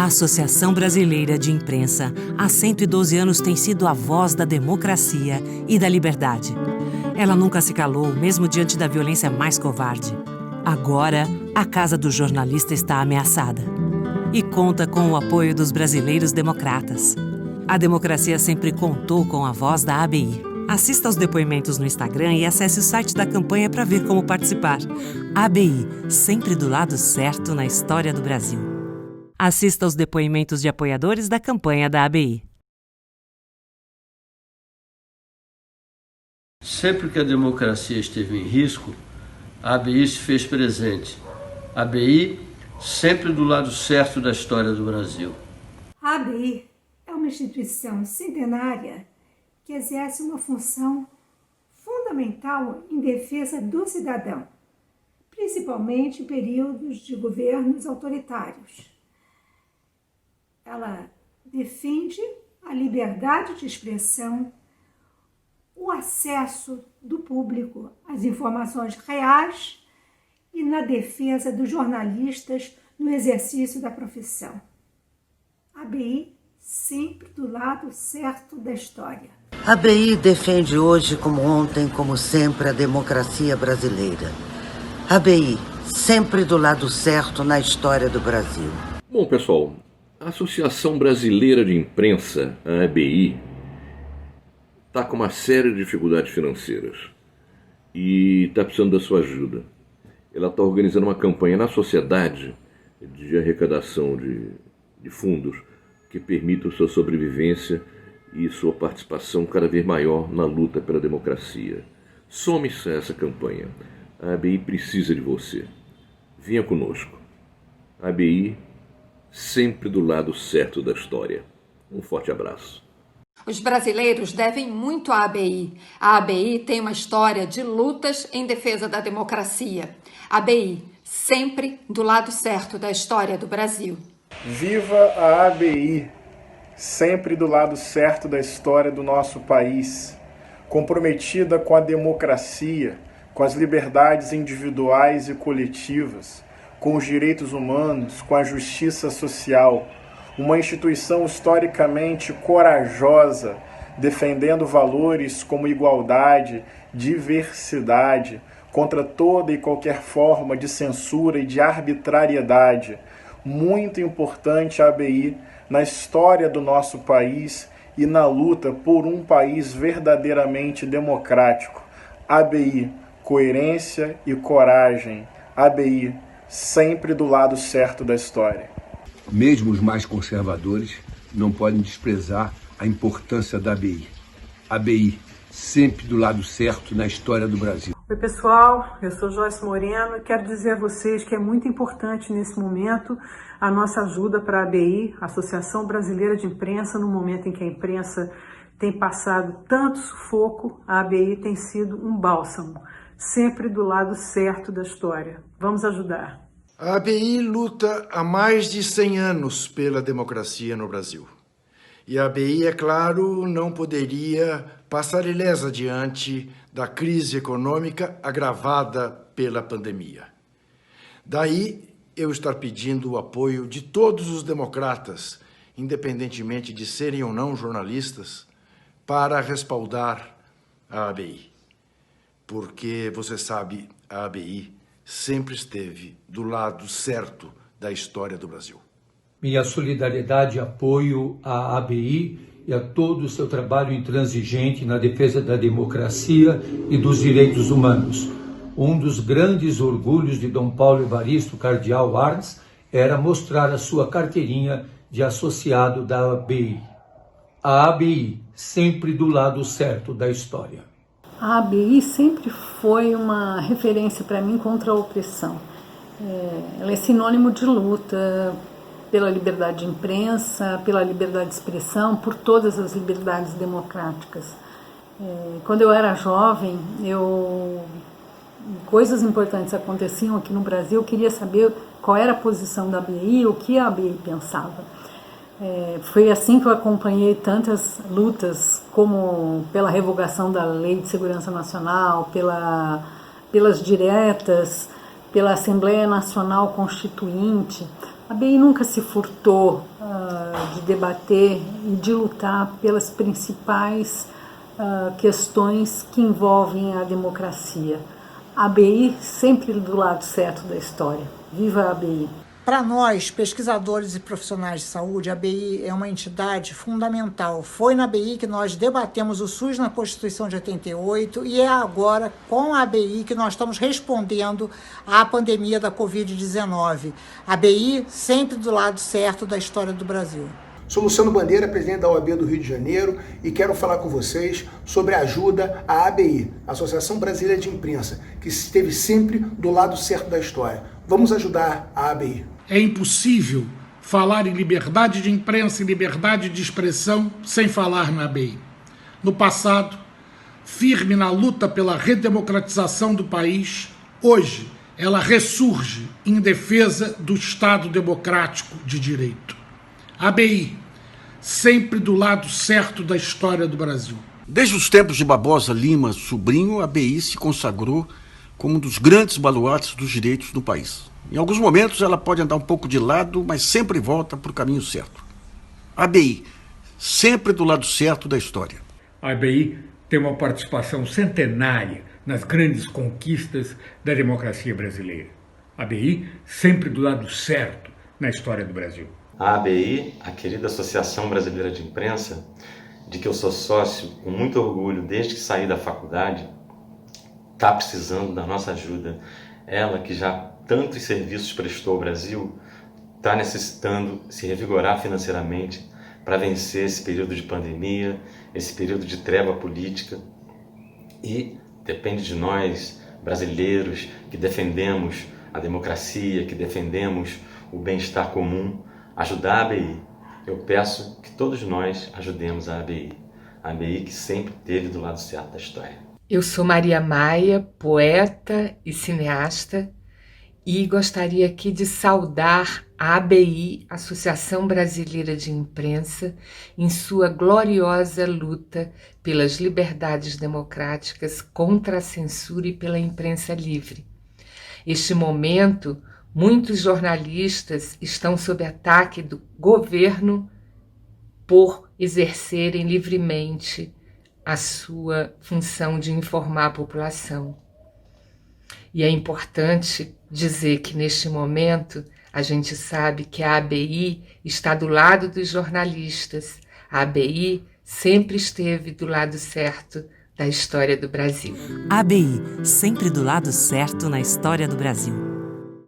A Associação Brasileira de Imprensa, há 112 anos, tem sido a voz da democracia e da liberdade. Ela nunca se calou, mesmo diante da violência mais covarde. Agora, a casa do jornalista está ameaçada. E conta com o apoio dos brasileiros democratas. A democracia sempre contou com a voz da ABI. Assista aos depoimentos no Instagram e acesse o site da campanha para ver como participar. ABI, sempre do lado certo na história do Brasil. Assista aos depoimentos de apoiadores da campanha da ABI. Sempre que a democracia esteve em risco, a ABI se fez presente. A ABI, sempre do lado certo da história do Brasil. A ABI é uma instituição centenária que exerce uma função fundamental em defesa do cidadão, principalmente em períodos de governos autoritários. Ela defende a liberdade de expressão, o acesso do público às informações reais e na defesa dos jornalistas no exercício da profissão. A ABI sempre do lado certo da história. A ABI defende hoje, como ontem, como sempre, a democracia brasileira. A ABI sempre do lado certo na história do Brasil. Bom, pessoal, a Associação Brasileira de Imprensa, a ABI, está com uma série de dificuldades financeiras e está precisando da sua ajuda. Ela está organizando uma campanha na sociedade de arrecadação de fundos que permitam sua sobrevivência e sua participação cada vez maior na luta pela democracia. Some-se a essa campanha. A ABI precisa de você. Venha conosco. A ABI, sempre do lado certo da história. Um forte abraço. Os brasileiros devem muito à ABI. A ABI tem uma história de lutas em defesa da democracia. A ABI, sempre do lado certo da história do Brasil. Viva a ABI, sempre do lado certo da história do nosso país, comprometida com a democracia, com as liberdades individuais e coletivas, com os direitos humanos, com a justiça social, uma instituição historicamente corajosa, defendendo valores como igualdade, diversidade, contra toda e qualquer forma de censura e de arbitrariedade. Muito importante a ABI na história do nosso país e na luta por um país verdadeiramente democrático. ABI, coerência e coragem. ABI, sempre do lado certo da história. Mesmo os mais conservadores não podem desprezar a importância da ABI. ABI, sempre do lado certo na história do Brasil. Oi pessoal, eu sou Joyce Moreno e quero dizer a vocês que é muito importante nesse momento a nossa ajuda para a ABI, Associação Brasileira de Imprensa, no momento em que a imprensa tem passado tanto sufoco, a ABI tem sido um bálsamo, sempre do lado certo da história. Vamos ajudar. A ABI luta há mais de 100 anos pela democracia no Brasil. E a ABI, é claro, não poderia passar ilesa diante da crise econômica agravada pela pandemia. Daí eu estar pedindo o apoio de todos os democratas, independentemente de serem ou não jornalistas, para respaldar a ABI. Porque, você sabe, a ABI sempre esteve do lado certo da história do Brasil. Minha solidariedade e apoio à ABI e a todo o seu trabalho intransigente na defesa da democracia e dos direitos humanos. Um dos grandes orgulhos de Dom Paulo Evaristo Cardeal Arns era mostrar a sua carteirinha de associado da ABI. A ABI, sempre do lado certo da história. A ABI sempre foi uma referência para mim contra a opressão. Ela é sinônimo de luta pela liberdade de imprensa, pela liberdade de expressão, por todas as liberdades democráticas. Quando eu era jovem, coisas importantes aconteciam aqui no Brasil, eu queria saber qual era a posição da ABI, o que a ABI pensava. Foi assim que eu acompanhei tantas lutas, como pela revogação da Lei de Segurança Nacional, pelas diretas, pela Assembleia Nacional Constituinte, A ABI nunca se furtou de debater e de lutar pelas principais questões que envolvem a democracia. A ABI sempre do lado certo da história. Viva a ABI! Para nós, pesquisadores e profissionais de saúde, a ABI é uma entidade fundamental. Foi na ABI que nós debatemos o SUS na Constituição de 88 e é agora com a ABI que nós estamos respondendo à pandemia da Covid-19. A ABI sempre do lado certo da história do Brasil. Sou Luciano Bandeira, presidente da OAB do Rio de Janeiro, e quero falar com vocês sobre a ajuda à ABI, Associação Brasileira de Imprensa, que esteve sempre do lado certo da história. Vamos ajudar a ABI. É impossível falar em liberdade de imprensa e liberdade de expressão sem falar na ABI. No passado, firme na luta pela redemocratização do país, hoje ela ressurge em defesa do Estado democrático de direito. A ABI, sempre do lado certo da história do Brasil. Desde os tempos de Barbosa Lima Sobrinho, a ABI se consagrou como um dos grandes baluartes dos direitos do país. Em alguns momentos ela pode andar um pouco de lado, mas sempre volta para o caminho certo. A ABI, sempre do lado certo da história. A ABI tem uma participação centenária nas grandes conquistas da democracia brasileira. A ABI, sempre do lado certo na história do Brasil. A ABI, a querida Associação Brasileira de Imprensa, de que eu sou sócio com muito orgulho desde que saí da faculdade, está precisando da nossa ajuda. Ela, que já tantos serviços prestou ao Brasil, está necessitando se revigorar financeiramente para vencer esse período de pandemia, esse período de treva política. E depende de nós, brasileiros, que defendemos a democracia, que defendemos o bem-estar comum, ajudar a ABI. Eu peço que todos nós ajudemos a ABI que sempre esteve do lado certo da história. Eu sou Maria Maia, poeta e cineasta, e gostaria aqui de saudar a ABI, Associação Brasileira de Imprensa, em sua gloriosa luta pelas liberdades democráticas, contra a censura e pela imprensa livre. Este momento, muitos jornalistas estão sob ataque do governo por exercerem livremente a sua função de informar a população. E é importante dizer que neste momento a gente sabe que a ABI está do lado dos jornalistas. A ABI sempre esteve do lado certo da história do Brasil. ABI, sempre do lado certo na história do Brasil.